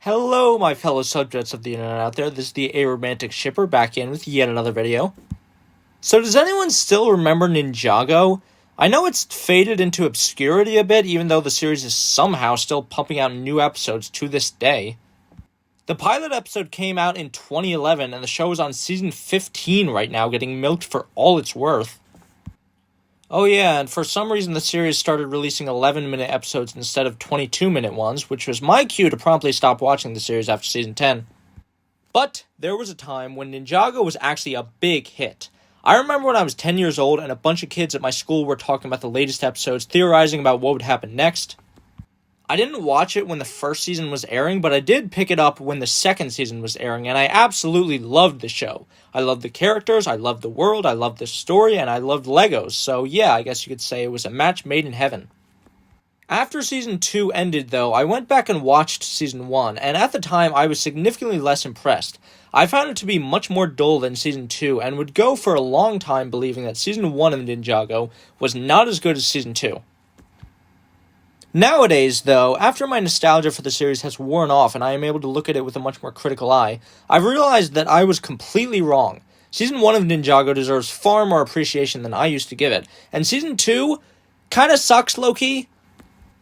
Hello, my fellow subjects of the internet out there. This is the Aromantic Shipper back in with yet another video. So does anyone still remember Ninjago? I know it's faded into obscurity a bit, even though the series is somehow still pumping out new episodes to this day. The pilot episode came out in 2011, and the show is on season 15 right now, getting milked for all it's worth. Oh yeah, and for some reason the series started releasing 11-minute episodes instead of 22-minute ones, which was my cue to promptly stop watching the series after season 10. But there was a time when Ninjago was actually a big hit. I remember when I was 10 years old and a bunch of kids at my school were talking about the latest episodes, theorizing about what would happen next. I didn't watch it when the first season was airing, but I did pick it up when the second season was airing, and I absolutely loved the show. I loved the characters, I loved the world, I loved the story, and I loved Legos, so yeah, I guess you could say it was a match made in heaven. After season 2 ended, though, I went back and watched season 1, and at the time I was significantly less impressed. I found it to be much more dull than season 2, and would go for a long time believing that season 1 of Ninjago was not as good as season 2. Nowadays, though, after my nostalgia for the series has worn off and I am able to look at it with a much more critical eye, I've realized that I was completely wrong. Season 1 of Ninjago deserves far more appreciation than I used to give it, and Season 2 kinda sucks low-key.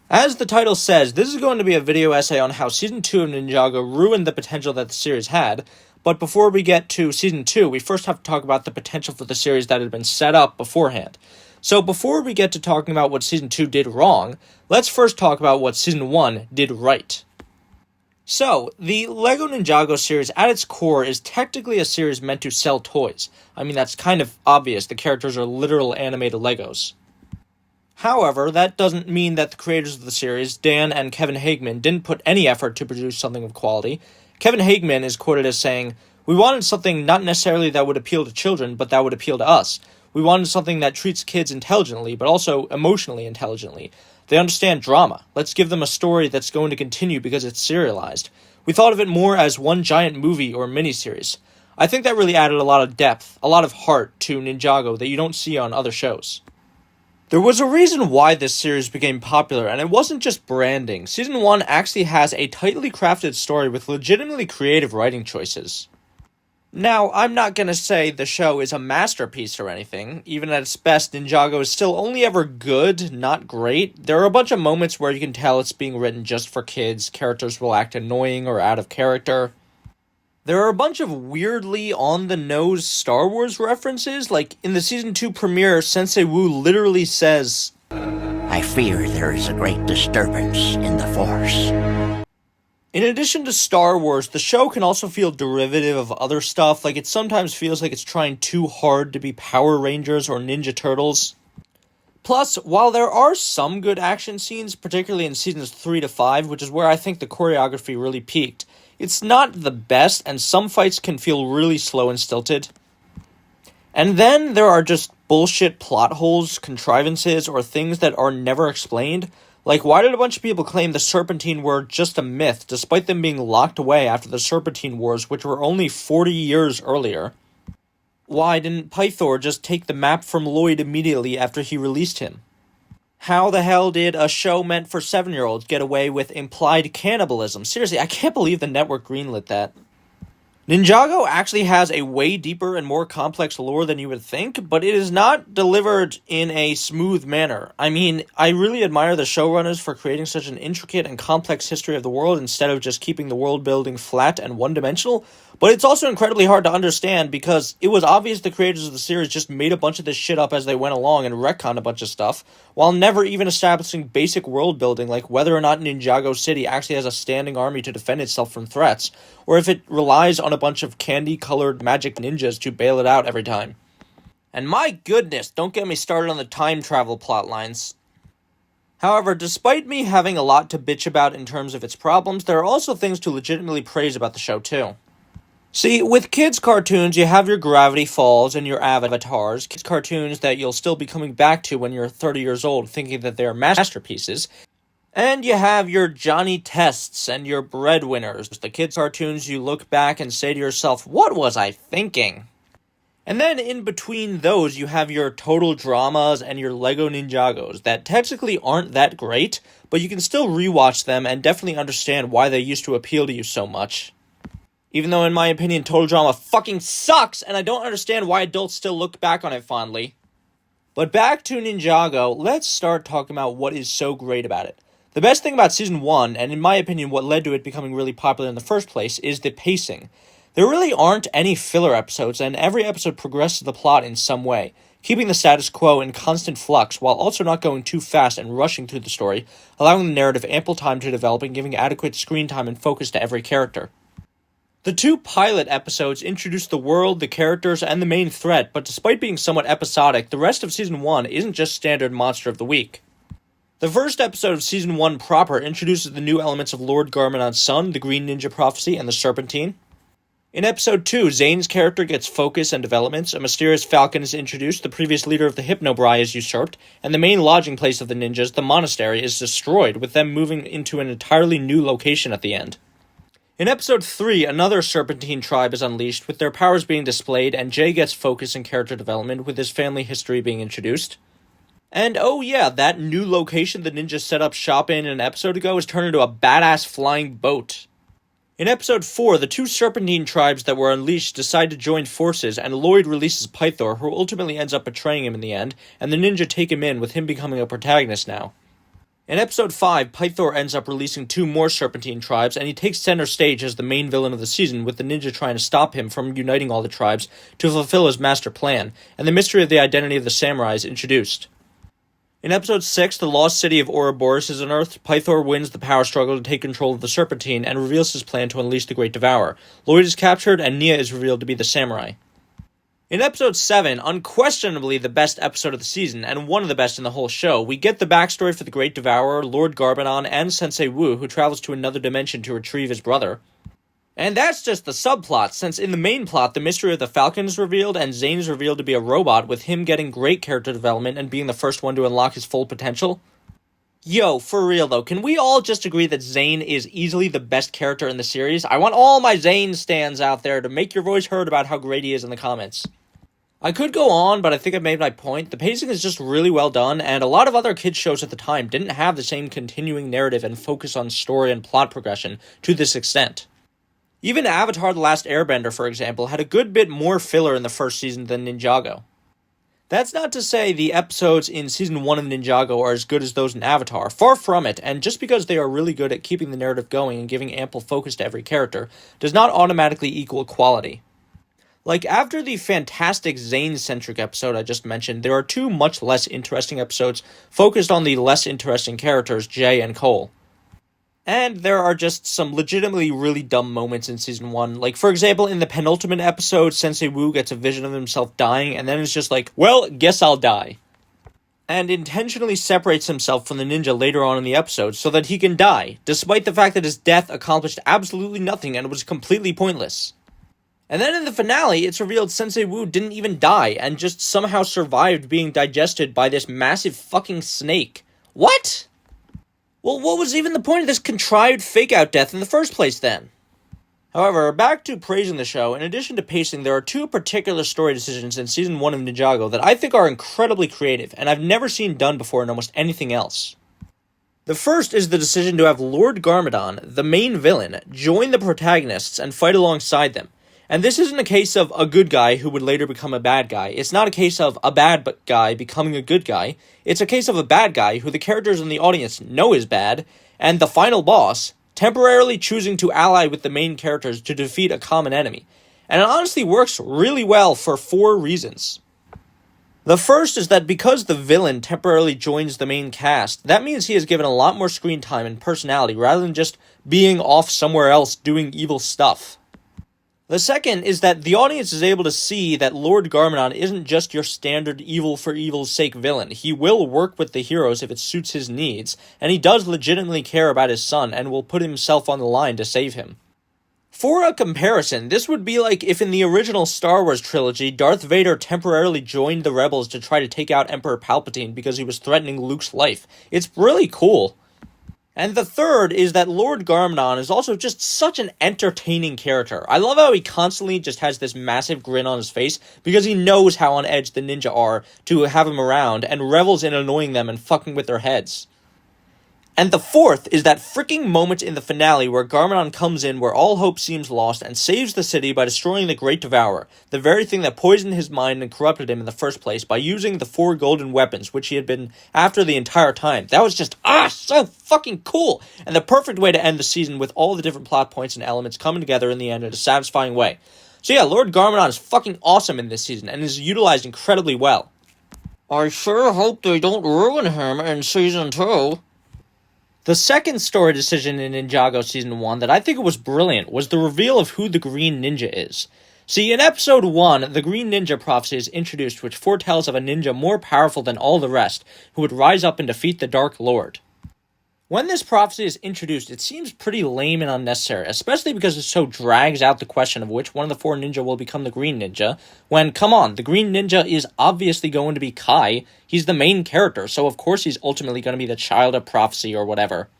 As the title says, this is going to be a video essay on how Season 2 of Ninjago ruined the potential that the series had, but before we get to Season 2, we first have to talk about the potential for the series that had been set up beforehand. So before we get to talking about what Season 2 did wrong, let's first talk about what Season 1 did right. So, the LEGO Ninjago series at its core is technically a series meant to sell toys. I mean, that's kind of obvious, the characters are literal animated Legos. However, that doesn't mean that the creators of the series, Dan and Kevin Hageman, didn't put any effort to produce something of quality. Kevin Hageman is quoted as saying, "We wanted something not necessarily that would appeal to children, but that would appeal to us. We wanted something that treats kids intelligently, but also emotionally intelligently. They understand drama. Let's give them a story that's going to continue because it's serialized. We thought of it more as one giant movie or miniseries. I think that really added a lot of depth, a lot of heart to Ninjago that you don't see on other shows." There was a reason why this series became popular, and it wasn't just branding. Season 1 actually has a tightly crafted story with legitimately creative writing choices. Now, I'm not gonna say the show is a masterpiece or anything. Even at its best, Ninjago is still only ever good, not great. There are a bunch of moments where you can tell it's being written just for kids. Characters will act annoying or out of character. There are a bunch of weirdly on-the-nose Star Wars references, like in the Season 2 premiere, Sensei Wu literally says, "I fear there is a great disturbance in the Force." In addition to Star Wars, the show can also feel derivative of other stuff, like it sometimes feels like it's trying too hard to be Power Rangers or Ninja Turtles. Plus, while there are some good action scenes, particularly in seasons 3 to 5, which is where I think the choreography really peaked, it's not the best, and some fights can feel really slow and stilted. And then there are just bullshit plot holes, contrivances, or things that are never explained. Like, why did a bunch of people claim the Serpentine were just a myth, despite them being locked away after the Serpentine Wars, which were only 40 years earlier? Why didn't Pythor just take the map from Lloyd immediately after he released him? How the hell did a show meant for 7-year-olds get away with implied cannibalism? Seriously, I can't believe the network greenlit that. Ninjago actually has a way deeper and more complex lore than you would think, but it is not delivered in a smooth manner. I mean, I really admire the showrunners for creating such an intricate and complex history of the world instead of just keeping the world building flat and one-dimensional, but it's also incredibly hard to understand because it was obvious the creators of the series just made a bunch of this shit up as they went along and retconned a bunch of stuff, while never even establishing basic world building like whether or not Ninjago City actually has a standing army to defend itself from threats, or if it relies on a bunch of candy-colored magic ninjas to bail it out every time. And my goodness, don't get me started on the time travel plotlines. However, despite me having a lot to bitch about in terms of its problems, there are also things to legitimately praise about the show too. See, with kids' cartoons, you have your Gravity Falls and your Avatars, kids' cartoons that you'll still be coming back to when you're 30 years old thinking that they're masterpieces. And you have your Johnny Tests and your Breadwinners, the kids' cartoons you look back and say to yourself, what was I thinking? And then in between those, you have your total dramas and your Lego Ninjagos that technically aren't that great, but you can still rewatch them and definitely understand why they used to appeal to you so much. Even though, in my opinion, total drama fucking sucks, and I don't understand why adults still look back on it fondly. But back to Ninjago, let's start talking about what is so great about it. The best thing about Season 1, and in my opinion what led to it becoming really popular in the first place, is the pacing. There really aren't any filler episodes, and every episode progresses the plot in some way, keeping the status quo in constant flux while also not going too fast and rushing through the story, allowing the narrative ample time to develop and giving adequate screen time and focus to every character. The 2 pilot episodes introduce the world, the characters, and the main threat, but despite being somewhat episodic, the rest of Season 1 isn't just standard Monster of the Week. The first episode of Season 1 proper introduces the new elements of Lord Garmadon's son, the Green Ninja Prophecy, and the Serpentine. In Episode 2, Zane's character gets focus and developments, a mysterious falcon is introduced, the previous leader of the Hypnobrai is usurped, and the main lodging place of the ninjas, the monastery, is destroyed, with them moving into an entirely new location at the end. In Episode 3, another Serpentine tribe is unleashed, with their powers being displayed, and Jay gets focus and character development, with his family history being introduced. And oh yeah, that new location the ninjas set up shop in an episode ago is turned into a badass flying boat. In Episode 4, the 2 Serpentine tribes that were unleashed decide to join forces, and Lloyd releases Pythor, who ultimately ends up betraying him in the end, and the ninja take him in, with him becoming a protagonist now. In Episode 5, Pythor ends up releasing 2 more Serpentine tribes, and he takes center stage as the main villain of the season, with the ninja trying to stop him from uniting all the tribes to fulfill his master plan, and the mystery of the identity of the samurai is introduced. In Episode 6, the lost city of Ouroboros is unearthed. Pythor wins the power struggle to take control of the Serpentine and reveals his plan to unleash the Great Devourer. Lloyd is captured, and Nia is revealed to be the samurai. In Episode 7, unquestionably the best episode of the season, and one of the best in the whole show, we get the backstory for the Great Devourer, Lord Garmadon, and Sensei Wu, who travels to another dimension to retrieve his brother. And that's just the subplot, since in the main plot, the mystery of the Falcon is revealed, and Zane is revealed to be a robot, with him getting great character development and being the first one to unlock his full potential. Yo, for real though, can we all just agree that Zane is easily the best character in the series? I want all my Zane stans out there to make your voice heard about how great he is in the comments. I could go on, but I think I've made my point. The pacing is just really well done, and a lot of other kids' shows at the time didn't have the same continuing narrative and focus on story and plot progression to this extent. Even Avatar: The Last Airbender, for example, had a good bit more filler in the first season than Ninjago. That's not to say the episodes in Season 1 of Ninjago are as good as those in Avatar, far from it, and just because they are really good at keeping the narrative going and giving ample focus to every character, does not automatically equal quality. Like, after the fantastic Zane-centric episode I just mentioned, there are 2 much less interesting episodes focused on the less interesting characters, Jay and Cole. And there are just some legitimately really dumb moments in Season 1. Like, for example, in the penultimate episode, Sensei Wu gets a vision of himself dying, and then it's just like, well, guess I'll die. And intentionally separates himself from the ninja later on in the episode so that he can die, despite the fact that his death accomplished absolutely nothing and was completely pointless. And then in the finale, it's revealed Sensei Wu didn't even die, and just somehow survived being digested by this massive fucking snake. What? Well, what was even the point of this contrived fake-out death in the first place, then? However, back to praising the show, in addition to pacing, there are 2 particular story decisions in Season 1 of Ninjago that I think are incredibly creative, and I've never seen done before in almost anything else. The first is the decision to have Lord Garmadon, the main villain, join the protagonists and fight alongside them. And this isn't a case of a good guy who would later become a bad guy. It's not a case of a bad guy becoming a good guy. It's a case of a bad guy who the characters in the audience know is bad, and the final boss temporarily choosing to ally with the main characters to defeat a common enemy. And it honestly works really well for 4 reasons. The first is that because the villain temporarily joins the main cast, that means he is given a lot more screen time and personality rather than just being off somewhere else doing evil stuff. The second is that the audience is able to see that Lord Garmadon isn't just your standard evil for evil's sake villain. He will work with the heroes if it suits his needs, and he does legitimately care about his son and will put himself on the line to save him. For a comparison, this would be like if in the original Star Wars trilogy, Darth Vader temporarily joined the rebels to try to take out Emperor Palpatine because he was threatening Luke's life. It's really cool. And the third is that Lord Garmadon is also just such an entertaining character. I love how he constantly just has this massive grin on his face because he knows how on edge the ninja are to have him around and revels in annoying them and fucking with their heads. And the fourth is that freaking moment in the finale where Garmadon comes in where all hope seems lost and saves the city by destroying the Great Devourer, the very thing that poisoned his mind and corrupted him in the first place by using the 4 golden weapons which he had been after the entire time. That was just, so fucking cool! And the perfect way to end the season with all the different plot points and elements coming together in the end in a satisfying way. So yeah, Lord Garmadon is fucking awesome in this season and is utilized incredibly well. I sure hope they don't ruin him in season 2. The second story decision in Ninjago Season 1 that I think was brilliant was the reveal of who the Green Ninja is. See, in Episode 1, the Green Ninja prophecy is introduced, which foretells of a ninja more powerful than all the rest, who would rise up and defeat the Dark Lord. When this prophecy is introduced, it seems pretty lame and unnecessary, especially because it so drags out the question of which one of the 4 ninja will become the Green Ninja, when, come on, the Green Ninja is obviously going to be Kai. He's the main character, so of course he's ultimately going to be the child of prophecy or whatever.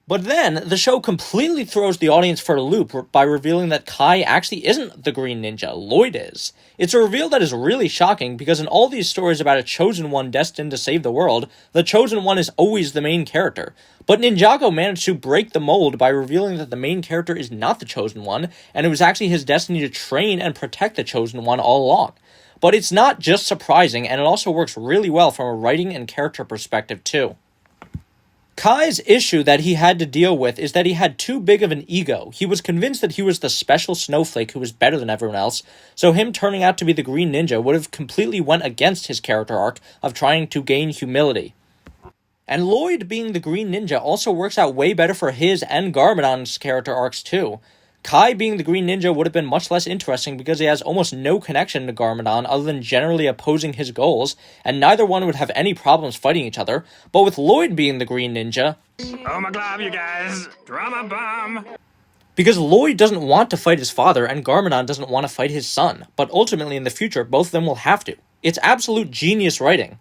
But then, the show completely throws the audience for a loop by revealing that Kai actually isn't the Green Ninja, Lloyd is. It's a reveal that is really shocking, because in all these stories about a Chosen One destined to save the world, the Chosen One is always the main character. But Ninjago managed to break the mold by revealing that the main character is not the Chosen One, and it was actually his destiny to train and protect the Chosen One all along. But it's not just surprising, and it also works really well from a writing and character perspective too. Kai's issue that he had to deal with is that he had too big of an ego. He was convinced that he was the special snowflake who was better than everyone else, so him turning out to be the Green Ninja would have completely went against his character arc of trying to gain humility. And Lloyd being the Green Ninja also works out way better for his and Garmadon's character arcs too. Kai being the Green Ninja would have been much less interesting because he has almost no connection to Garmadon other than generally opposing his goals, and neither one would have any problems fighting each other. But with Lloyd being the Green Ninja... Oh my god, you guys! Drama bomb! Because Lloyd doesn't want to fight his father, and Garmadon doesn't want to fight his son, but ultimately in the future, both of them will have to. It's absolute genius writing.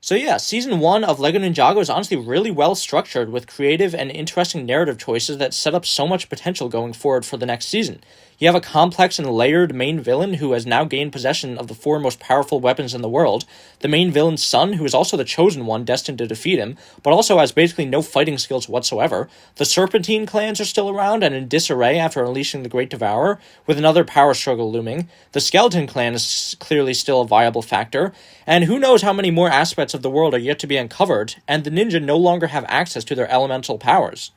So yeah, Season 1 of LEGO Ninjago is honestly really well structured with creative and interesting narrative choices that set up so much potential going forward for the next season. You have a complex and layered main villain who has now gained possession of the 4 most powerful weapons in the world, the main villain's son, who is also the chosen one destined to defeat him, but also has basically no fighting skills whatsoever, the Serpentine clans are still around and in disarray after unleashing the Great Devourer, with another power struggle looming, the Skeleton clan is clearly still a viable factor, and who knows how many more aspects of the world are yet to be uncovered, and the ninja no longer have access to their elemental powers.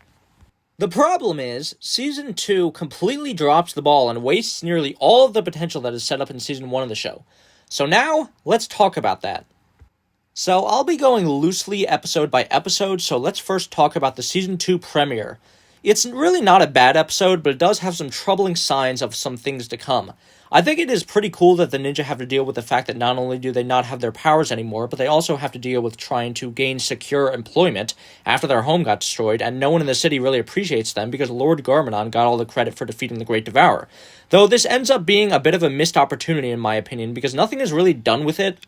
The problem is, Season 2 completely drops the ball and wastes nearly all of the potential that is set up in Season 1 of the show. So now, let's talk about that. So I'll be going loosely episode by episode, so let's first talk about the Season 2 premiere. It's really not a bad episode, but it does have some troubling signs of some things to come. I think it is pretty cool that the ninja have to deal with the fact that not only do they not have their powers anymore, but they also have to deal with trying to gain secure employment after their home got destroyed, and no one in the city really appreciates them because Lord Garmadon got all the credit for defeating the Great Devourer. Though this ends up being a bit of a missed opportunity in my opinion, because nothing is really done with it.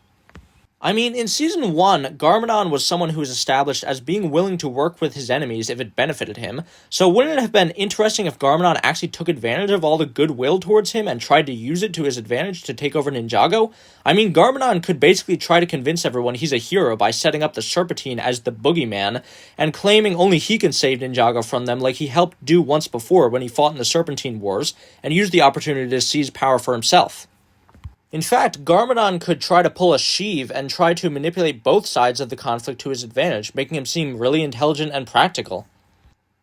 I mean, in Season 1, Garmadon was someone who was established as being willing to work with his enemies if it benefited him, so wouldn't it have been interesting if Garmadon actually took advantage of all the goodwill towards him and tried to use it to his advantage to take over Ninjago? I mean, Garmadon could basically try to convince everyone he's a hero by setting up the Serpentine as the boogeyman, and claiming only he can save Ninjago from them like he helped do once before when he fought in the Serpentine Wars, and used the opportunity to seize power for himself. In fact, Garmadon could try to pull a Sheev and try to manipulate both sides of the conflict to his advantage, making him seem really intelligent and practical.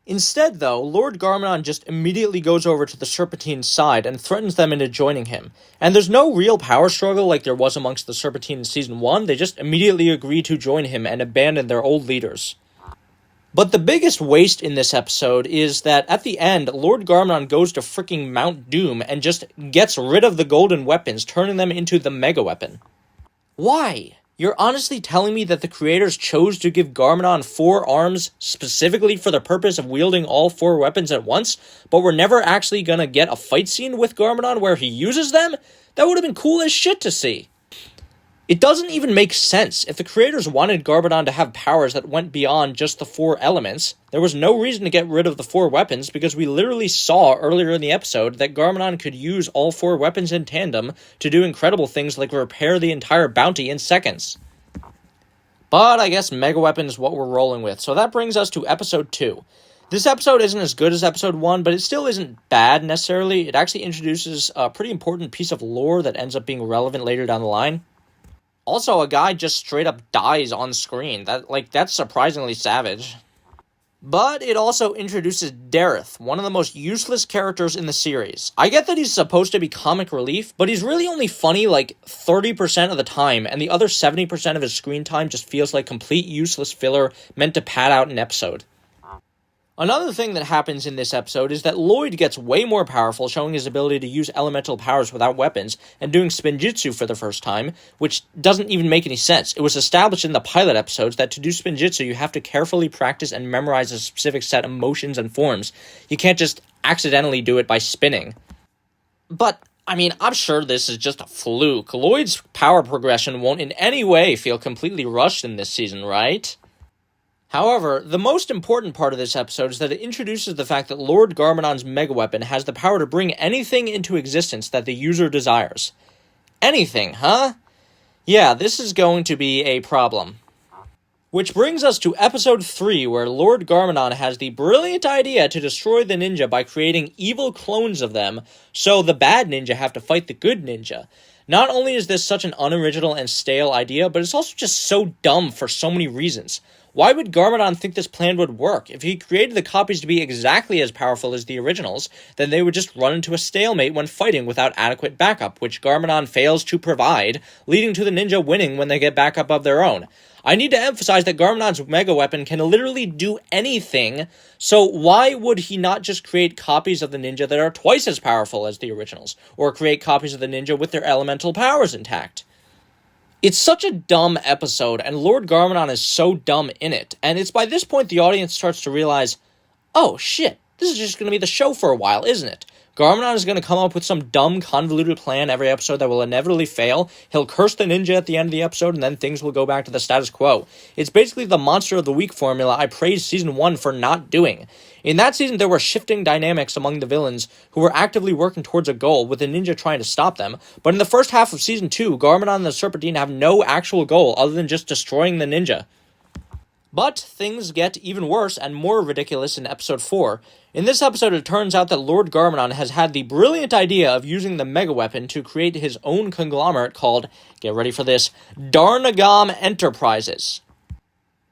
Instead, though, Lord Garmadon just immediately goes over to the Serpentine's side and threatens them into joining him. And there's no real power struggle like there was amongst the Serpentine in Season 1, they just immediately agree to join him and abandon their old leaders. But the biggest waste in this episode is that at the end, Lord Garmadon goes to freaking Mount Doom and just gets rid of the golden weapons, turning them into the mega weapon. Why? You're honestly telling me that the creators chose to give Garmadon 4 arms specifically for the purpose of wielding all 4 weapons at once, but we're never actually gonna get a fight scene with Garmadon where he uses them? That would have been cool as shit to see. It doesn't even make sense. If the creators wanted Garmadon to have powers that went beyond just the 4 elements, there was no reason to get rid of the 4 weapons because we literally saw earlier in the episode that Garmadon could use all 4 weapons in tandem to do incredible things like repair the entire bounty in seconds. But I guess Mega Weapon is what we're rolling with, so that brings us to Episode 2. This episode isn't as good as Episode 1, but it still isn't bad necessarily. It actually introduces a pretty important piece of lore that ends up being relevant later down the line. Also, a guy just straight up dies on screen. That's surprisingly savage. But it also introduces Dareth, one of the most useless characters in the series. I get that he's supposed to be comic relief, but he's really only funny 30% of the time, and the other 70% of his screen time just feels like complete useless filler meant to pad out an episode. Another thing that happens in this episode is that Lloyd gets way more powerful, showing his ability to use elemental powers without weapons, and doing spinjitzu for the first time, which doesn't even make any sense. It was established in the pilot episodes that to do spinjitzu, you have to carefully practice and memorize a specific set of motions and forms. You can't just accidentally do it by spinning. But, I'm sure this is just a fluke. Lloyd's power progression won't in any way feel completely rushed in this season, right? However, the most important part of this episode is that it introduces the fact that Lord Garmadon's Mega Weapon has the power to bring anything into existence that the user desires. Anything, huh? Yeah, this is going to be a problem. Which brings us to Episode 3, where Lord Garmadon has the brilliant idea to destroy the ninja by creating evil clones of them, so the bad ninja have to fight the good ninja. Not only is this such an unoriginal and stale idea, but it's also just so dumb for so many reasons. Why would Garmadon think this plan would work? If he created the copies to be exactly as powerful as the originals, then they would just run into a stalemate when fighting without adequate backup, which Garmadon fails to provide, leading to the ninja winning when they get backup of their own. I need to emphasize that Garmadon's Mega Weapon can literally do anything, so why would he not just create copies of the ninja that are twice as powerful as the originals, or create copies of the ninja with their elemental powers intact? It's such a dumb episode, and Lord Garmadon is so dumb in it, and it's by this point the audience starts to realize, oh shit, this is just going to be the show for a while, isn't it? Garmadon is going to come up with some dumb, convoluted plan every episode that will inevitably fail. He'll curse the ninja at the end of the episode, and then things will go back to the status quo. It's basically the Monster of the Week formula I praised Season 1 for not doing. In that season, there were shifting dynamics among the villains who were actively working towards a goal, with the ninja trying to stop them. But in the first half of Season 2, Garmadon and the Serpentine have no actual goal other than just destroying the ninja. But things get even worse and more ridiculous in Episode 4. In this episode, it turns out that Lord Garmadon has had the brilliant idea of using the Mega Weapon to create his own conglomerate called, get ready for this, Darnagam Enterprises.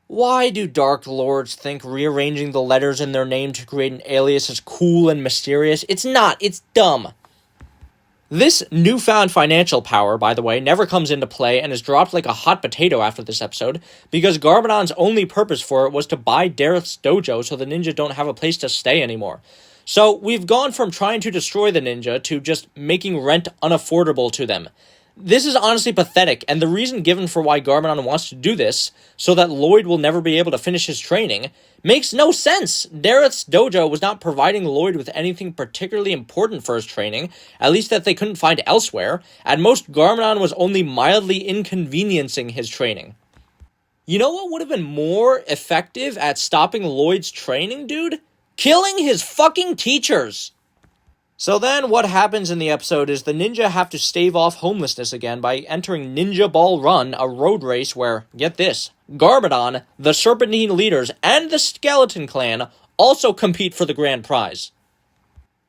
Why do Dark Lords think rearranging the letters in their name to create an alias is cool and mysterious? It's not, it's dumb. This newfound financial power, by the way, never comes into play and is dropped like a hot potato after this episode, because Garmadon's only purpose for it was to buy Dareth's dojo so the ninja don't have a place to stay anymore. So we've gone from trying to destroy the ninja to just making rent unaffordable to them. This is honestly pathetic, and the reason given for why Garmadon wants to do this, so that Lloyd will never be able to finish his training, makes no sense. Dareth's dojo was not providing Lloyd with anything particularly important for his training, at least that they couldn't find elsewhere. At most, Garmadon was only mildly inconveniencing his training. You know what would have been more effective at stopping Lloyd's training, dude? Killing his fucking teachers! So then what happens in the episode is the ninja have to stave off homelessness again by entering Ninja Ball Run, a road race where, get this, Garmadon, the Serpentine leaders, and the Skeleton Clan also compete for the grand prize.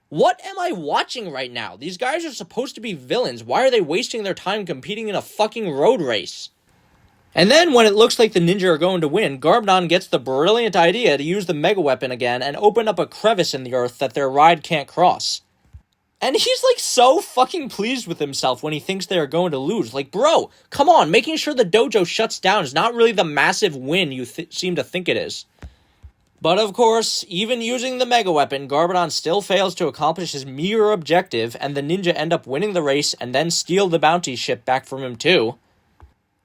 What am I watching right now? These guys are supposed to be villains. Why are they wasting their time competing in a fucking road race? And then when it looks like the ninja are going to win, Garmadon gets the brilliant idea to use the Mega Weapon again and open up a crevice in the earth that their ride can't cross. And he's, so fucking pleased with himself when he thinks they are going to lose. Bro, come on, making sure the dojo shuts down is not really the massive win you seem to think it is. But of course, even using the Mega Weapon, Garmadon still fails to accomplish his meager objective, and the ninja end up winning the race and then steal the bounty ship back from him too.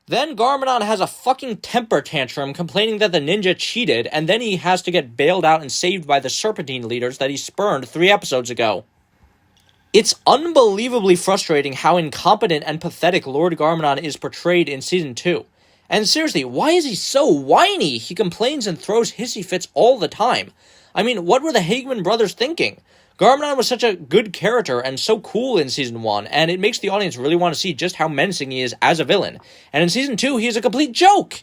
Then Garmadon has a fucking temper tantrum complaining that the ninja cheated, and then he has to get bailed out and saved by the Serpentine leaders that he spurned 3 episodes ago. It's unbelievably frustrating how incompetent and pathetic Lord Garmadon is portrayed in Season 2. And seriously, why is he so whiny? He complains and throws hissy fits all the time. I mean, what were the Hageman brothers thinking? Garmadon was such a good character and so cool in Season 1, and it makes the audience really want to see just how menacing he is as a villain. And in Season 2, he is a complete joke!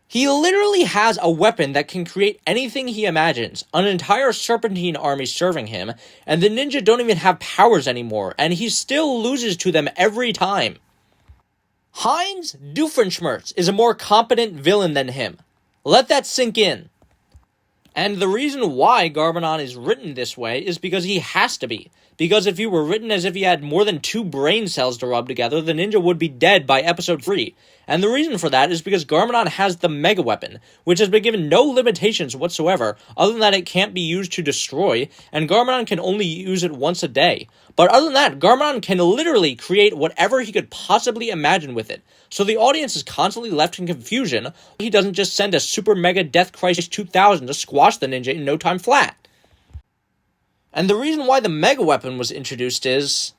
He literally has a weapon that can create anything he imagines, an entire Serpentine army serving him, and the ninja don't even have powers anymore, and he still loses to them every time. Heinz Doofenshmirtz is a more competent villain than him. Let that sink in. And the reason why Garmadon is written this way is because he has to be. Because if he were written as if he had more than 2 brain cells to rub together, the ninja would be dead by episode 3. And the reason for that is because Garmadon has the Mega Weapon, which has been given no limitations whatsoever, other than that it can't be used to destroy, and Garmadon can only use it once a day. But other than that, Garmadon can literally create whatever he could possibly imagine with it. So the audience is constantly left in confusion. He doesn't just send a Super Mega Death Crisis 2000 to squash the ninja in no time flat. And the reason why the Mega Weapon was introduced is,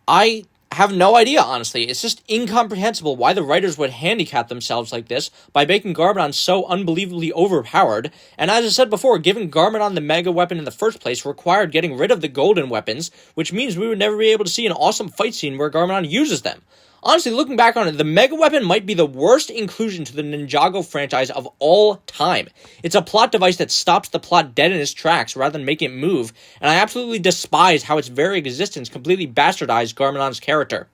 I have no idea, honestly. It's just incomprehensible why the writers would handicap themselves like this by making Garmadon so unbelievably overpowered, and as I said before, giving Garmadon the Mega Weapon in the first place required getting rid of the golden weapons, which means we would never be able to see an awesome fight scene where Garmadon uses them. Honestly, looking back on it, the Mega Weapon might be the worst inclusion to the Ninjago franchise of all time. It's a plot device that stops the plot dead in its tracks rather than making it move, and I absolutely despise how its very existence completely bastardized Garmadon's character.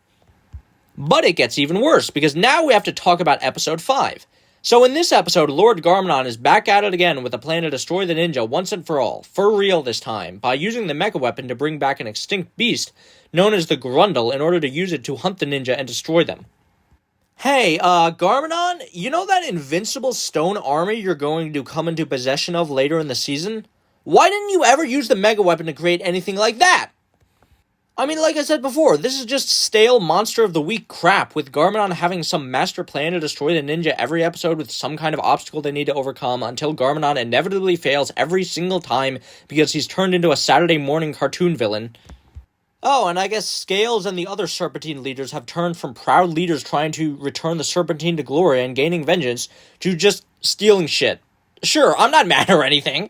But it gets even worse, because now we have to talk about Episode 5. So in this episode, Lord Garmadon is back at it again with a plan to destroy the ninja once and for all, for real this time, by using the Mega Weapon to bring back an extinct beast known as the Grundle in order to use it to hunt the ninja and destroy them. Hey, Garmadon, you know that invincible stone army you're going to come into possession of later in the season? Why didn't you ever use the Mega Weapon to create anything like that? I mean, like I said before, this is just stale Monster of the Week crap, with Garmadon having some master plan to destroy the ninja every episode with some kind of obstacle they need to overcome until Garmadon inevitably fails every single time because he's turned into a Saturday morning cartoon villain. Oh, and I guess Scales and the other Serpentine leaders have turned from proud leaders trying to return the Serpentine to glory and gaining vengeance to just stealing shit. Sure, I'm not mad or anything.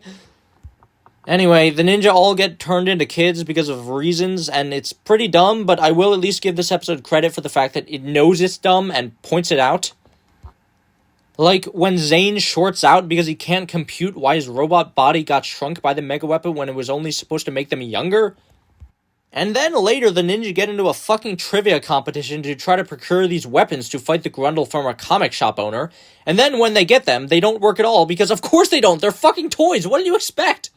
Anyway, the ninja all get turned into kids because of reasons, and it's pretty dumb, but I will at least give this episode credit for the fact that it knows it's dumb and points it out. Like when Zane shorts out because he can't compute why his robot body got shrunk by the Mega Weapon when it was only supposed to make them younger. And then later, the ninja get into a fucking trivia competition to try to procure these weapons to fight the Grundle from a comic shop owner, and then when they get them, they don't work at all, because of course they don't, they're fucking toys, what did you expect?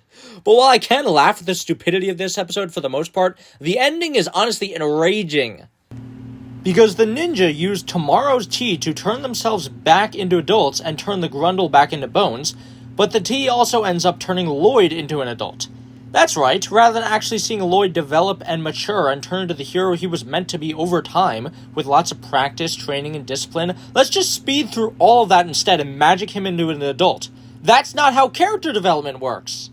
But while I can laugh at the stupidity of this episode for the most part, the ending is honestly enraging. Because the ninja used tomorrow's tea to turn themselves back into adults and turn the Grundle back into bones, but the tea also ends up turning Lloyd into an adult. That's right, rather than actually seeing Lloyd develop and mature and turn into the hero he was meant to be over time, with lots of practice, training, and discipline, let's just speed through all of that instead and magic him into an adult. That's not how character development works.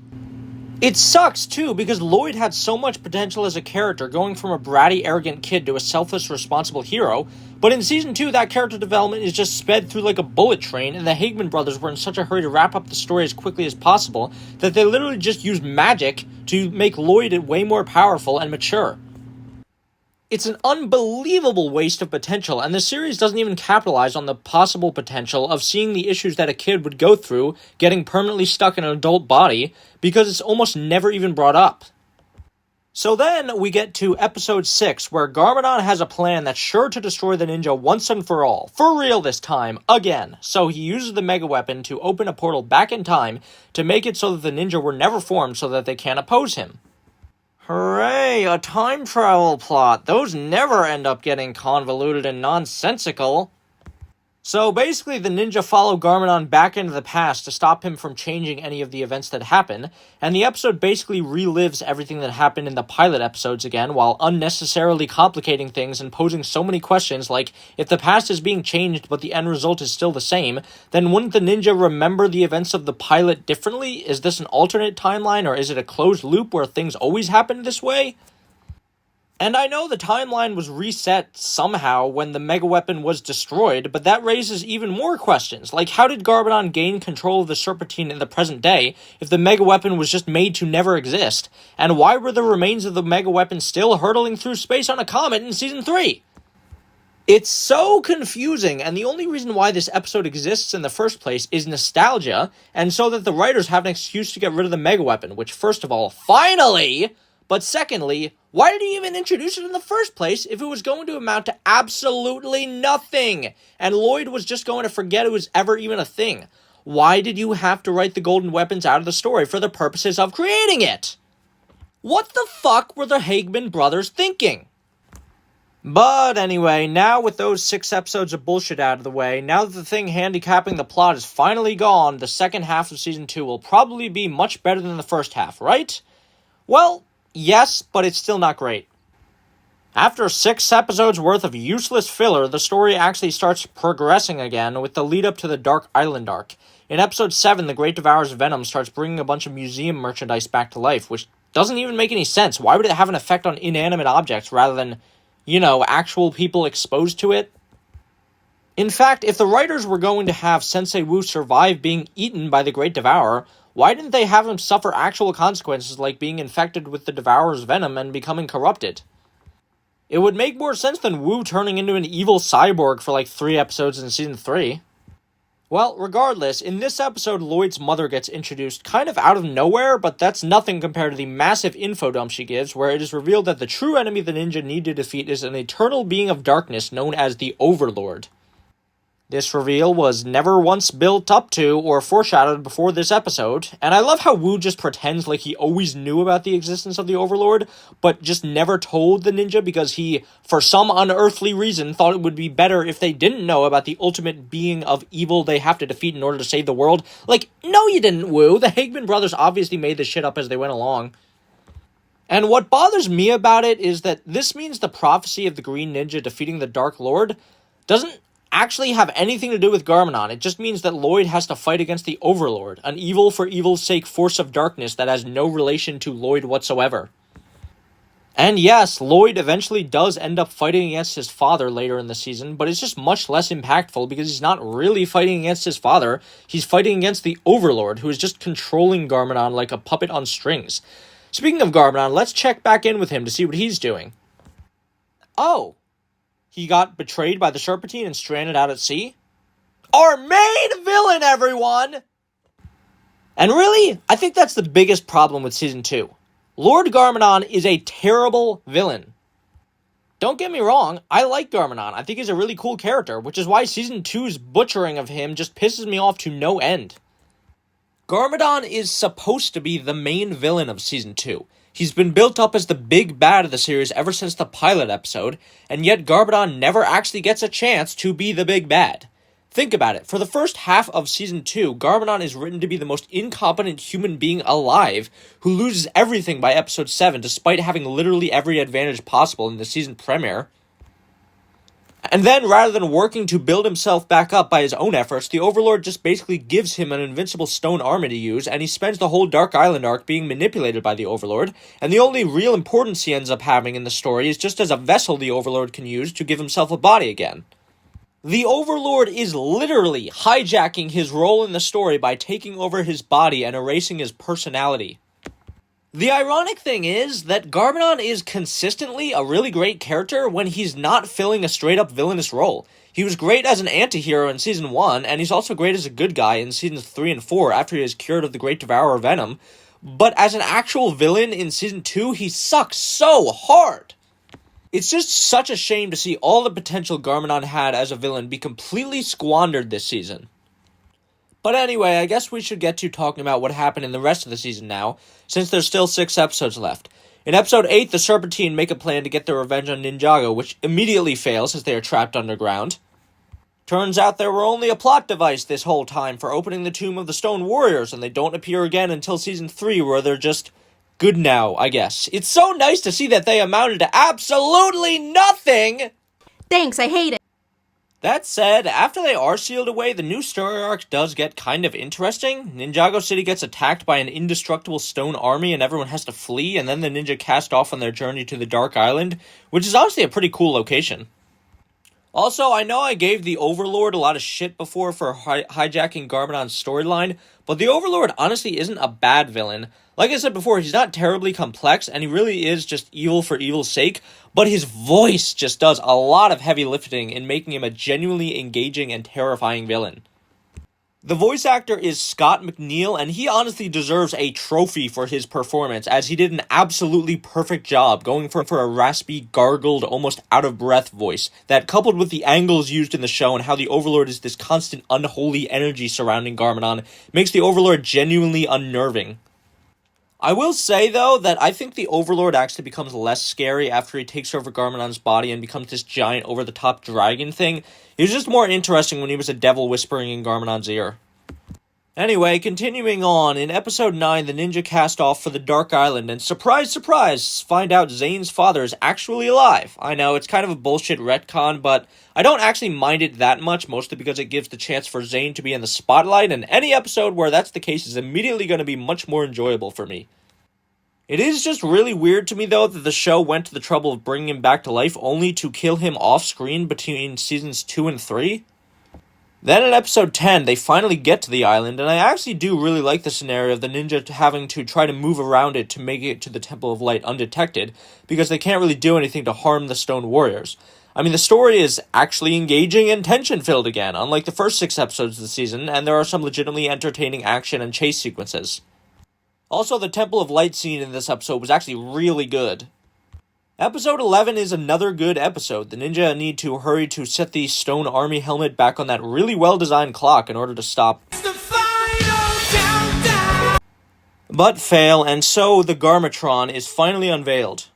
It sucks, too, because Lloyd had so much potential as a character, going from a bratty, arrogant kid to a selfless, responsible hero, but in Season 2, that character development is just sped through like a bullet train, and the Hageman brothers were in such a hurry to wrap up the story as quickly as possible that they literally just used magic to make Lloyd way more powerful and mature. It's an unbelievable waste of potential, and the series doesn't even capitalize on the possible potential of seeing the issues that a kid would go through getting permanently stuck in an adult body, because it's almost never even brought up. So then we get to episode 6, where Garmadon has a plan that's sure to destroy the ninja once and for all, for real this time, again. So he uses the Mega Weapon to open a portal back in time to make it so that the ninja were never formed so that they can't oppose him. Hooray, a time travel plot. Those never end up getting convoluted and nonsensical. So basically, the ninja follow Garmadon back into the past to stop him from changing any of the events that happen, and the episode basically relives everything that happened in the pilot episodes again, while unnecessarily complicating things and posing so many questions like, if the past is being changed but the end result is still the same, then wouldn't the ninja remember the events of the pilot differently? Is this an alternate timeline, or is it a closed loop where things always happen this way? And I know the timeline was reset somehow when the mega weapon was destroyed, but that raises even more questions. Like, how did Garbodon gain control of the Serpentine in the present day if the mega weapon was just made to never exist? And why were the remains of the mega weapon still hurtling through space on a comet in Season 3? It's so confusing, and the only reason why this episode exists in the first place is nostalgia, and so that the writers have an excuse to get rid of the mega weapon, which, first of all, finally... But secondly, why did he even introduce it in the first place if it was going to amount to absolutely nothing? And Lloyd was just going to forget it was ever even a thing. Why did you have to write the golden weapons out of the story for the purposes of creating it? What the fuck were the Hageman brothers thinking? But anyway, now with those 6 episodes of bullshit out of the way, now that the thing handicapping the plot is finally gone, the second half of Season 2 will probably be much better than the first half, right? Well... yes, but it's still not great. After 6 episodes worth of useless filler, the story actually starts progressing again with the lead up to the Dark Island arc. In episode 7, the Great Devourer's venom starts bringing a bunch of museum merchandise back to life, which doesn't even make any sense. Why would it have an effect on inanimate objects rather than, actual people exposed to it? In fact, if the writers were going to have Sensei Wu survive being eaten by the Great Devourer, why didn't they have him suffer actual consequences like being infected with the Devourer's venom and becoming corrupted? It would make more sense than Wu turning into an evil cyborg for 3 episodes in Season 3. Well, regardless, in this episode, Lloyd's mother gets introduced kind of out of nowhere, but that's nothing compared to the massive info dump she gives, where it is revealed that the true enemy the ninja need to defeat is an eternal being of darkness known as the Overlord. This reveal was never once built up to or foreshadowed before this episode, and I love how Wu just pretends like he always knew about the existence of the Overlord, but just never told the ninja because he, for some unearthly reason, thought it would be better if they didn't know about the ultimate being of evil they have to defeat in order to save the world. No you didn't, Wu. The Hageman brothers obviously made this shit up as they went along. And what bothers me about it is that this means the prophecy of the Green Ninja defeating the Dark Lord doesn't actually have anything to do with Garmadon. It just means that Lloyd has to fight against the Overlord, an evil for evil's sake force of darkness that has no relation to Lloyd whatsoever. And yes, Lloyd eventually does end up fighting against his father later in the season, but it's just much less impactful because he's not really fighting against his father, he's fighting against the Overlord, who is just controlling Garmadon like a puppet on strings. Speaking of Garmadon, let's check back in with him to see what he's doing. Oh! He got betrayed by the Serpentine and stranded out at sea? Our main villain, everyone! And really, I think that's the biggest problem with Season 2. Lord Garmadon is a terrible villain. Don't get me wrong, I like Garmadon. I think he's a really cool character, which is why Season 2's butchering of him just pisses me off to no end. Garmadon is supposed to be the main villain of Season 2. He's been built up as the big bad of the series ever since the pilot episode, and yet Garmadon never actually gets a chance to be the big bad. Think about it. For the first half of Season 2, Garmadon is written to be the most incompetent human being alive, who loses everything by Episode 7, despite having literally every advantage possible in the season premiere. And then, rather than working to build himself back up by his own efforts, the Overlord just basically gives him an invincible stone army to use, and he spends the whole Dark Island arc being manipulated by the Overlord, and the only real importance he ends up having in the story is just as a vessel the Overlord can use to give himself a body again. The Overlord is literally hijacking his role in the story by taking over his body and erasing his personality. The ironic thing is that Garmadon is consistently a really great character when he's not filling a straight-up villainous role. He was great as an anti-hero in Season 1, and he's also great as a good guy in Seasons 3 and 4 after he is cured of the Great Devourer Venom, but as an actual villain in Season 2, he sucks so hard! It's just such a shame to see all the potential Garmadon had as a villain be completely squandered this season. But anyway, I guess we should get to talking about what happened in the rest of the season now, since there's still 6 episodes left. In Episode 8, the Serpentine make a plan to get their revenge on Ninjago, which immediately fails as they are trapped underground. Turns out they were only a plot device this whole time for opening the Tomb of the Stone Warriors, and they don't appear again until Season 3, where they're just good now, I guess. It's so nice to see that they amounted to absolutely nothing! Thanks, I hate it. That said, after they are sealed away, the new story arc does get kind of interesting. Ninjago City gets attacked by an indestructible stone army and everyone has to flee, and then the ninja cast off on their journey to the Dark Island, which is honestly a pretty cool location. Also, I know I gave the Overlord a lot of shit before for hijacking Garmadon's storyline, but the Overlord honestly isn't a bad villain. Like I said before, he's not terribly complex, and he really is just evil for evil's sake, but his voice just does a lot of heavy lifting in making him a genuinely engaging and terrifying villain. The voice actor is Scott McNeil, and he honestly deserves a trophy for his performance, as he did an absolutely perfect job going for a raspy, gargled, almost out-of-breath voice that, coupled with the angles used in the show and how the Overlord is this constant unholy energy surrounding Garmadon, makes the Overlord genuinely unnerving. I will say, though, that I think the Overlord actually becomes less scary after he takes over Garmadon's body and becomes this giant over-the-top dragon thing. He was just more interesting when he was a devil whispering in Garmadon's ear. Anyway, continuing on, in episode 9, the ninja cast off for the Dark Island, and surprise, surprise, find out Zane's father is actually alive. I know, it's kind of a bullshit retcon, but I don't actually mind it that much, mostly because it gives the chance for Zane to be in the spotlight, and any episode where that's the case is immediately going to be much more enjoyable for me. It is just really weird to me, though, that the show went to the trouble of bringing him back to life only to kill him off-screen between seasons 2 and 3. Then in episode 10, they finally get to the island, and I actually do really like the scenario of the ninja having to try to move around it to make it to the Temple of Light undetected, because they can't really do anything to harm the Stone Warriors. I mean, the story is actually engaging and tension-filled again, unlike the first 6 episodes of the season, and there are some legitimately entertaining action and chase sequences. Also, the Temple of Light scene in this episode was actually really good. Episode 11 is another good episode. The ninja need to hurry to set the stone army helmet back on that really well-designed clock in order to stop the final countdown, but fail, and so the Garmatron is finally unveiled.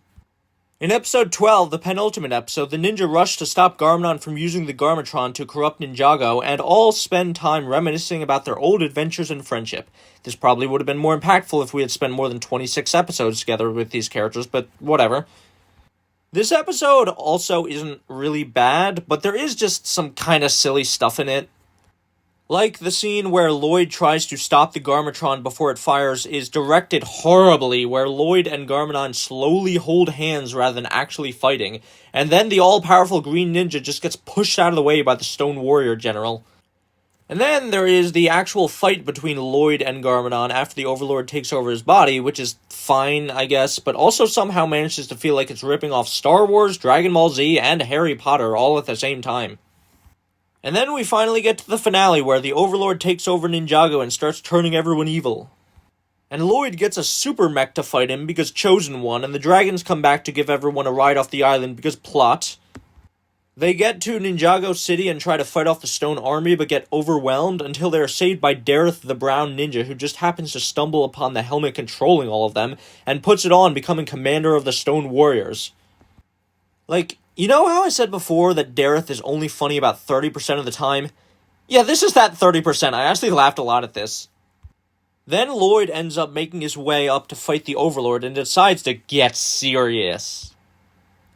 In episode 12, the penultimate episode, the ninja rush to stop Garmadon from using the Garmatron to corrupt Ninjago, and all spend time reminiscing about their old adventures and friendship. This probably would have been more impactful if we had spent more than 26 episodes together with these characters, but whatever. This episode also isn't really bad, but there is just some kind of silly stuff in it. Like the scene where Lloyd tries to stop the Garmatron before it fires is directed horribly, where Lloyd and Garmadon slowly hold hands rather than actually fighting, and then the all-powerful Green Ninja just gets pushed out of the way by the Stone Warrior General. And then there is the actual fight between Lloyd and Garmadon after the Overlord takes over his body, which is fine, I guess, but also somehow manages to feel like it's ripping off Star Wars, Dragon Ball Z, and Harry Potter all at the same time. And then we finally get to the finale where the Overlord takes over Ninjago and starts turning everyone evil. And Lloyd gets a super mech to fight him because Chosen won, and the dragons come back to give everyone a ride off the island because plot. They get to Ninjago City and try to fight off the Stone Army but get overwhelmed until they are saved by Dareth the Brown Ninja, who just happens to stumble upon the helmet controlling all of them and puts it on, becoming commander of the Stone Warriors. Like, you know how I said before that Dareth is only funny about 30% of the time? Yeah, this is that 30%. I actually laughed a lot at this. Then Lloyd ends up making his way up to fight the Overlord and decides to get serious.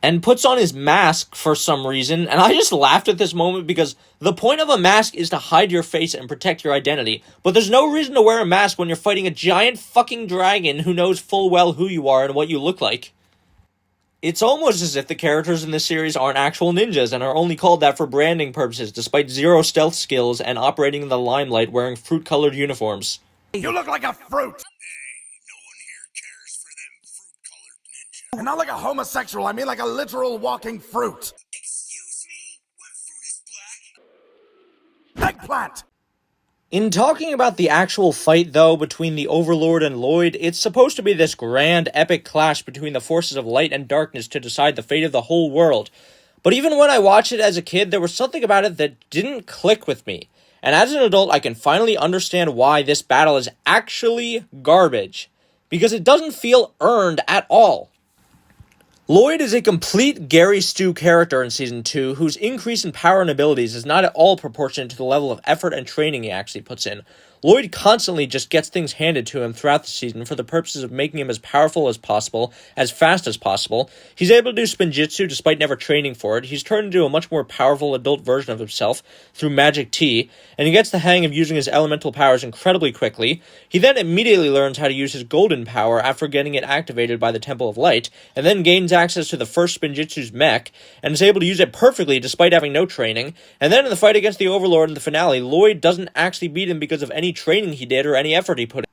And puts on his mask for some reason, and I just laughed at this moment because the point of a mask is to hide your face and protect your identity, but there's no reason to wear a mask when you're fighting a giant fucking dragon who knows full well who you are and what you look like. It's almost as if the characters in this series aren't actual ninjas and are only called that for branding purposes, despite zero stealth skills and operating in the limelight wearing fruit-colored uniforms. You look like a fruit! Hey, no one here cares for them fruit-colored ninja. And not like a homosexual, I mean like a literal walking fruit. Excuse me? What fruit is black? Eggplant! In talking about the actual fight, though, between the Overlord and Lloyd, it's supposed to be this grand, epic clash between the forces of light and darkness to decide the fate of the whole world. But even when I watched it as a kid, there was something about it that didn't click with me. And as an adult, I can finally understand why this battle is actually garbage. Because it doesn't feel earned at all. Lloyd is a complete Gary Stu character in Season 2, whose increase in power and abilities is not at all proportionate to the level of effort and training he actually puts in. Lloyd constantly just gets things handed to him throughout the season for the purposes of making him as powerful as possible, as fast as possible. He's able to do spinjitzu despite never training for it. He's turned into a much more powerful adult version of himself through magic tea, and he gets the hang of using his elemental powers incredibly quickly. He then immediately learns how to use his golden power after getting it activated by the Temple of Light, and then gains access to the first spinjitsu's mech, and is able to use it perfectly despite having no training. And then in the fight against the Overlord in the finale, Lloyd doesn't actually beat him because of any training he did or any effort he put in,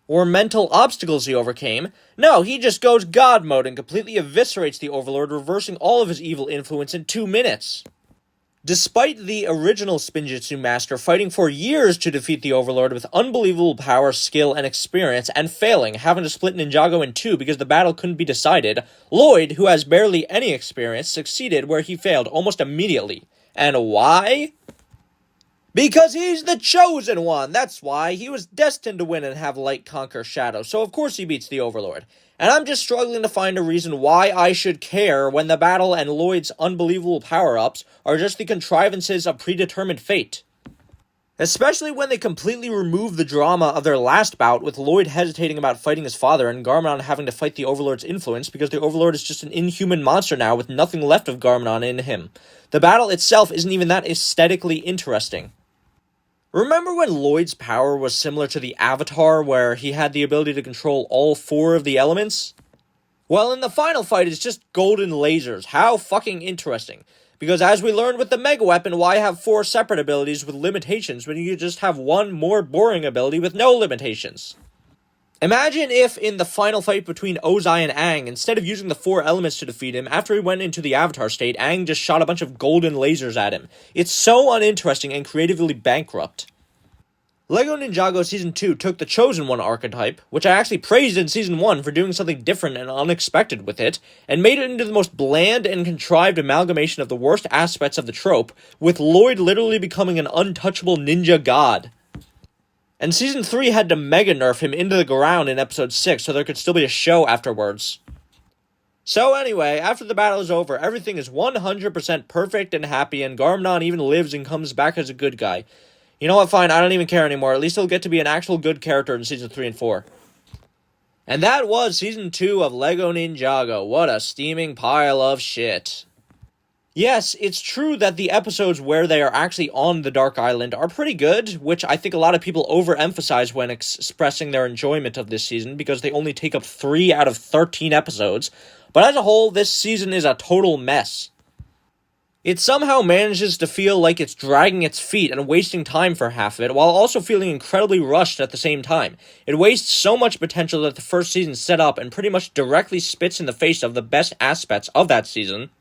or mental obstacles he overcame. No, he just goes God mode and completely eviscerates the Overlord, reversing all of his evil influence in 2 minutes. Despite the original Spinjitzu Master fighting for years to defeat the Overlord with unbelievable power, skill, and experience, and failing, having to split Ninjago in two because the battle couldn't be decided, Lloyd, who has barely any experience, succeeded where he failed almost immediately. And why? Because he's the chosen one! That's why. He was destined to win and have light conquer shadow, so of course he beats the Overlord. And I'm just struggling to find a reason why I should care when the battle and Lloyd's unbelievable power-ups are just the contrivances of predetermined fate. Especially when they completely remove the drama of their last bout, with Lloyd hesitating about fighting his father and Garmadon having to fight the Overlord's influence because the Overlord is just an inhuman monster now with nothing left of Garmadon in him. The battle itself isn't even that aesthetically interesting. Remember when Lloyd's power was similar to the Avatar, where he had the ability to control all 4 of the elements? Well, in the final fight, it's just golden lasers. How fucking interesting. Because as we learned with the Mega Weapon, why have 4 separate abilities with limitations when you could just have one more boring ability with no limitations? Imagine if, in the final fight between Ozai and Aang, instead of using the 4 elements to defeat him, after he went into the Avatar state, Aang just shot a bunch of golden lasers at him. It's so uninteresting and creatively bankrupt. LEGO Ninjago Season 2 took the Chosen One archetype, which I actually praised in Season 1 for doing something different and unexpected with it, and made it into the most bland and contrived amalgamation of the worst aspects of the trope, with Lloyd literally becoming an untouchable ninja god. And Season 3 had to mega nerf him into the ground in Episode 6 so there could still be a show afterwards. So anyway, after the battle is over, everything is 100% perfect and happy, and Garmadon even lives and comes back as a good guy. You know what, fine, I don't even care anymore. At least he'll get to be an actual good character in Season 3 and 4. And that was Season 2 of LEGO Ninjago. What a steaming pile of shit. Yes, it's true that the episodes where they are actually on the Dark Island are pretty good, which I think a lot of people overemphasize when expressing their enjoyment of this season, because they only take up 3 out of 13 episodes. But as a whole, this season is a total mess. It somehow manages to feel like it's dragging its feet and wasting time for half of it, while also feeling incredibly rushed at the same time. It wastes so much potential that the first season set up and pretty much directly spits in the face of the best aspects of that season.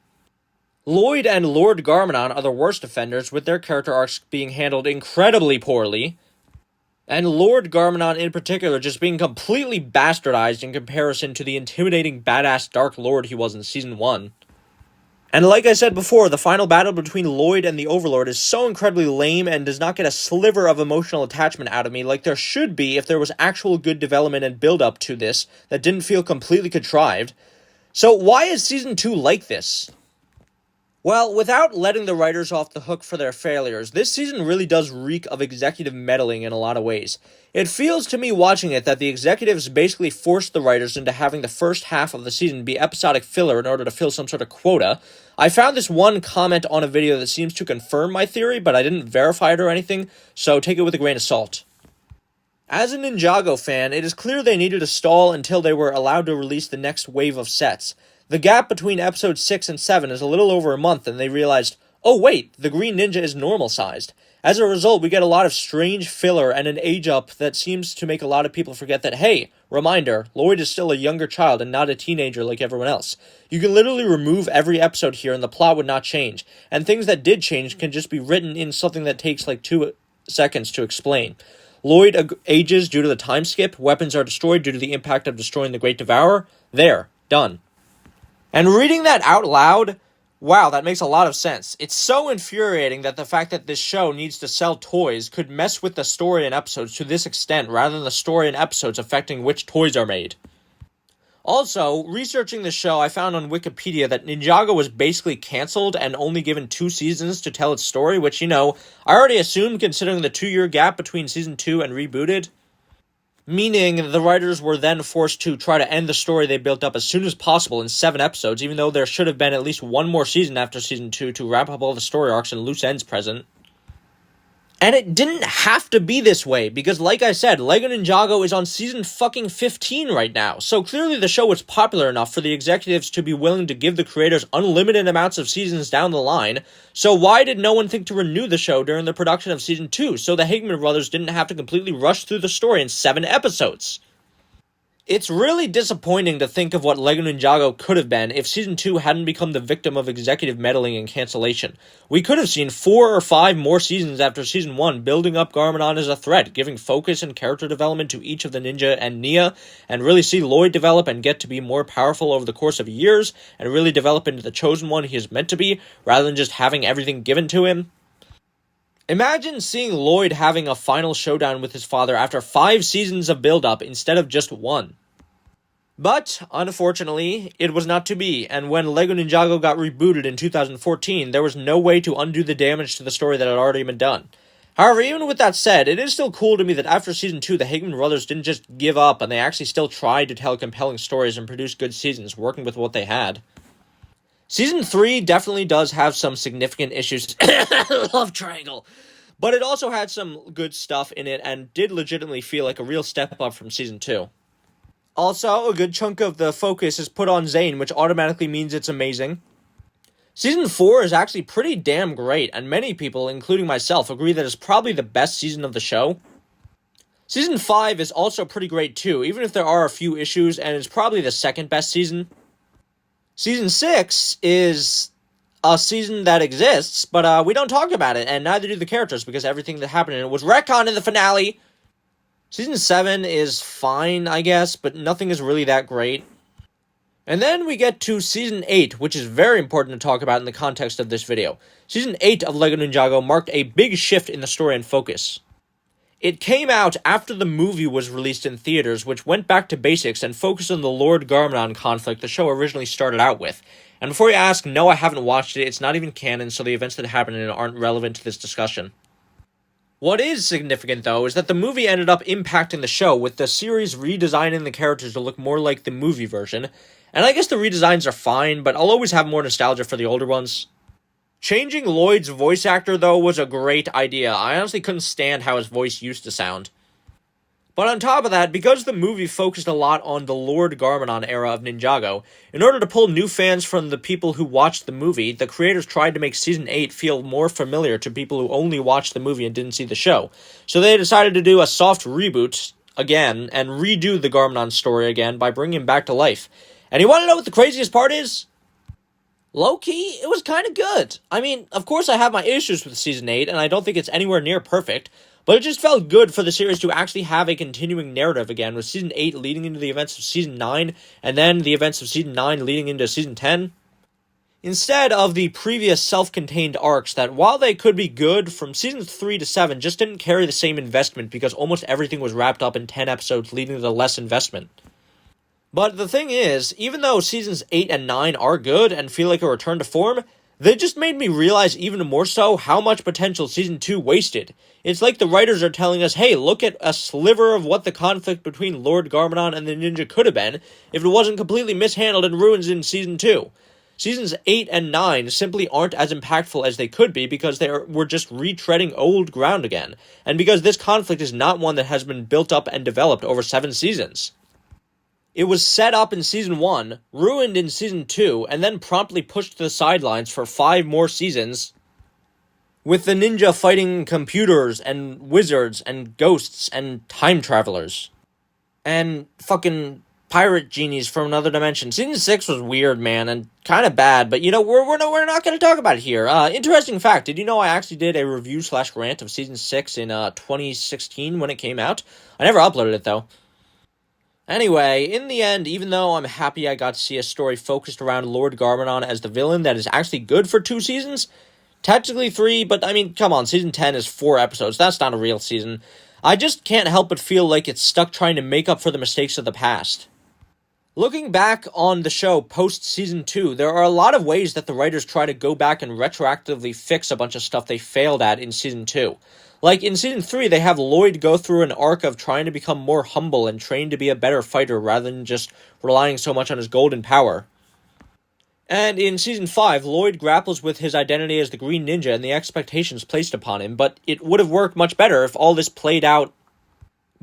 Lloyd and Lord Garmadon are the worst offenders, with their character arcs being handled incredibly poorly, and Lord Garmadon in particular just being completely bastardized in comparison to the intimidating badass Dark Lord he was in Season 1. And like I said before, the final battle between Lloyd and the Overlord is so incredibly lame and does not get a sliver of emotional attachment out of me like there should be if there was actual good development and build-up to this that didn't feel completely contrived. So why is Season 2 like this? Well, without letting the writers off the hook for their failures, this season really does reek of executive meddling in a lot of ways. It feels to me watching it that the executives basically forced the writers into having the first half of the season be episodic filler in order to fill some sort of quota. I found this one comment on a video that seems to confirm my theory, but I didn't verify it or anything, so take it with a grain of salt. As a Ninjago fan, it is clear they needed to stall until they were allowed to release the next wave of sets. The gap between episodes 6 and 7 is a little over a month, and they realized, oh wait, the Green Ninja is normal-sized. As a result, we get a lot of strange filler and an age-up that seems to make a lot of people forget that, hey, reminder, Lloyd is still a younger child and not a teenager like everyone else. You can literally remove every episode here and the plot would not change, and things that did change can just be written in something that takes like 2 seconds to explain. Lloyd ages due to the time skip, weapons are destroyed due to the impact of destroying the Great Devourer. There, done. And reading that out loud, wow, that makes a lot of sense. It's so infuriating that the fact that this show needs to sell toys could mess with the story and episodes to this extent, rather than the story and episodes affecting which toys are made. Also, researching the show, I found on Wikipedia that Ninjago was basically cancelled and only given 2 seasons to tell its story, which, I already assumed considering the 2-year gap between season 2 and rebooted. Meaning, the writers were then forced to try to end the story they built up as soon as possible in 7 episodes, even though there should have been at least one more season after season 2 to wrap up all the story arcs and loose ends present. And it didn't have to be this way, because like I said, LEGO Ninjago is on season fucking 15 right now, so clearly the show was popular enough for the executives to be willing to give the creators unlimited amounts of seasons down the line, so why did no one think to renew the show during the production of season 2, so the Hickman brothers didn't have to completely rush through the story in 7 episodes? It's really disappointing to think of what LEGO Ninjago could have been if Season 2 hadn't become the victim of executive meddling and cancellation. We could have seen 4 or 5 more seasons after Season 1, building up Garmadon as a threat, giving focus and character development to each of the ninja and Nia, and really see Lloyd develop and get to be more powerful over the course of years, and really develop into the chosen one he is meant to be, rather than just having everything given to him. Imagine seeing Lloyd having a final showdown with his father after 5 seasons of build-up instead of just 1. But, unfortunately, it was not to be, and when LEGO Ninjago got rebooted in 2014, there was no way to undo the damage to the story that had already been done. However, even with that said, it is still cool to me that after Season 2, the Hickman brothers didn't just give up, and they actually still tried to tell compelling stories and produce good seasons, working with what they had. Season 3 definitely does have some significant issues. Love triangle. But it also had some good stuff in it and did legitimately feel like a real step up from Season 2. Also, a good chunk of the focus is put on Zane, which automatically means it's amazing. Season 4 is actually pretty damn great, and many people, including myself, agree that it's probably the best season of the show. Season 5 is also pretty great too, even if there are a few issues, and it's probably the second best season. Season 6 is a season that exists, but we don't talk about it, and neither do the characters, because everything that happened in it was retconned in the finale. Season 7 is fine, I guess, but nothing is really that great. And then we get to Season 8, which is very important to talk about in the context of this video. Season 8 of LEGO Ninjago marked a big shift in the story and focus. It came out after the movie was released in theaters, which went back to basics and focused on the Lord Garmadon conflict the show originally started out with. And before you ask, no, I haven't watched it, it's not even canon, so the events that happened in it aren't relevant to this discussion. What is significant, though, is that the movie ended up impacting the show, with the series redesigning the characters to look more like the movie version. And I guess the redesigns are fine, but I'll always have more nostalgia for the older ones. Changing Lloyd's voice actor, though, was a great idea. I honestly couldn't stand how his voice used to sound. But on top of that, because the movie focused a lot on the Lord Garmadon era of Ninjago, in order to pull new fans from the people who watched the movie, the creators tried to make Season 8 feel more familiar to people who only watched the movie and didn't see the show. So they decided to do a soft reboot again, and redo the Garmadon story again by bringing him back to life. And you want to know what the craziest part is? Low-key, it was kind of good. I mean, of course I have my issues with Season 8, and I don't think it's anywhere near perfect, but it just felt good for the series to actually have a continuing narrative again, with Season 8 leading into the events of Season 9, and then the events of Season 9 leading into Season 10. Instead of the previous self-contained arcs that, while they could be good, from Seasons 3 to 7 just didn't carry the same investment because almost everything was wrapped up in 10 episodes, leading to less investment. But the thing is, even though Seasons 8 and 9 are good and feel like a return to form, they just made me realize even more so how much potential Season 2 wasted. It's like the writers are telling us, hey, look at a sliver of what the conflict between Lord Garmadon and the ninja could have been if it wasn't completely mishandled and ruined in Season 2. Seasons 8 and 9 simply aren't as impactful as they could be because we're just retreading old ground again, and because this conflict is not one that has been built up and developed over 7 seasons. It was set up in Season 1, ruined in Season 2, and then promptly pushed to the sidelines for 5 more seasons, with the ninja fighting computers and wizards and ghosts and time travelers. And fucking pirate genies from another dimension. Season 6 was weird, man, and kind of bad, but we're not going to talk about it here. Interesting fact, did you know I actually did a review/rant of Season 6 in 2016 when it came out? I never uploaded it, though. Anyway, in the end, even though I'm happy I got to see a story focused around Lord Garmadon as the villain that is actually good for 2 seasons, technically 3, but I mean, come on, Season 10 is 4 episodes, that's not a real season. I just can't help but feel like it's stuck trying to make up for the mistakes of the past. Looking back on the show post-Season 2, there are a lot of ways that the writers try to go back and retroactively fix a bunch of stuff they failed at in Season 2. Like, in Season 3, they have Lloyd go through an arc of trying to become more humble and train to be a better fighter rather than just relying so much on his golden power. And in Season 5, Lloyd grapples with his identity as the Green Ninja and the expectations placed upon him, but it would have worked much better if all this played out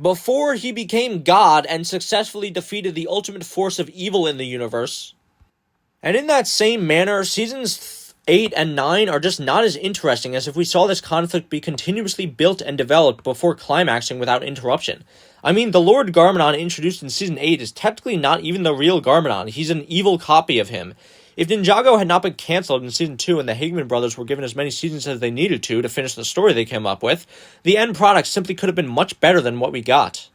before he became God and successfully defeated the ultimate force of evil in the universe. And in that same manner, Seasons 8 and 9 are just not as interesting as if we saw this conflict be continuously built and developed before climaxing without interruption. I mean, the Lord Garmadon introduced in Season 8 is technically not even the real Garmadon. He's an evil copy of him. If Ninjago had not been cancelled in Season 2 and the Higman brothers were given as many seasons as they needed to finish the story they came up with, the end product simply could have been much better than what we got.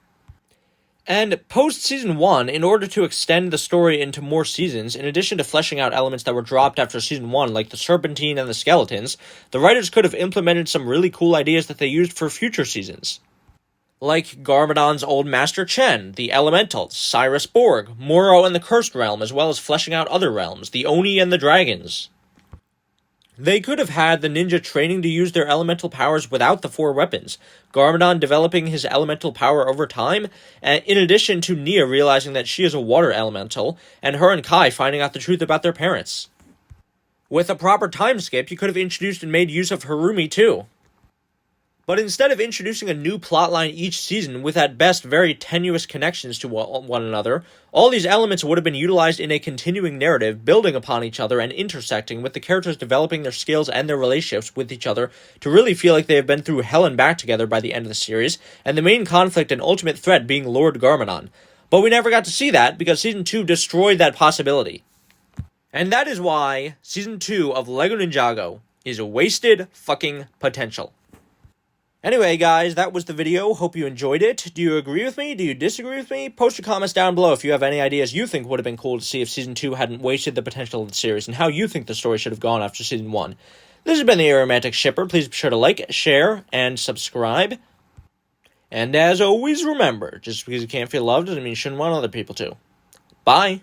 And post-Season 1, in order to extend the story into more seasons, in addition to fleshing out elements that were dropped after Season 1, like the Serpentine and the Skeletons, the writers could have implemented some really cool ideas that they used for future seasons. Like Garmadon's old master Chen, the Elementals, Cyrus Borg, Moro and the Cursed Realm, as well as fleshing out other realms, the Oni and the Dragons. They could have had the ninja training to use their elemental powers without the 4 weapons, Garmadon developing his elemental power over time, and in addition to Nia realizing that she is a water elemental, and her and Kai finding out the truth about their parents. With a proper time skip, you could have introduced and made use of Harumi too. But instead of introducing a new plotline each season with at best very tenuous connections to one another, all these elements would have been utilized in a continuing narrative, building upon each other and intersecting, with the characters developing their skills and their relationships with each other to really feel like they have been through hell and back together by the end of the series, and the main conflict and ultimate threat being Lord Garmadon. But we never got to see that because Season 2 destroyed that possibility. And that is why Season 2 of LEGO Ninjago is wasted fucking potential. Anyway, guys, that was the video. Hope you enjoyed it. Do you agree with me? Do you disagree with me? Post your comments down below if you have any ideas you think would have been cool to see if Season 2 hadn't wasted the potential of the series, and how you think the story should have gone after Season 1. This has been the Aromantic Shipper. Please be sure to like, share, and subscribe. And as always, remember, just because you can't feel loved doesn't mean you shouldn't want other people to. Bye!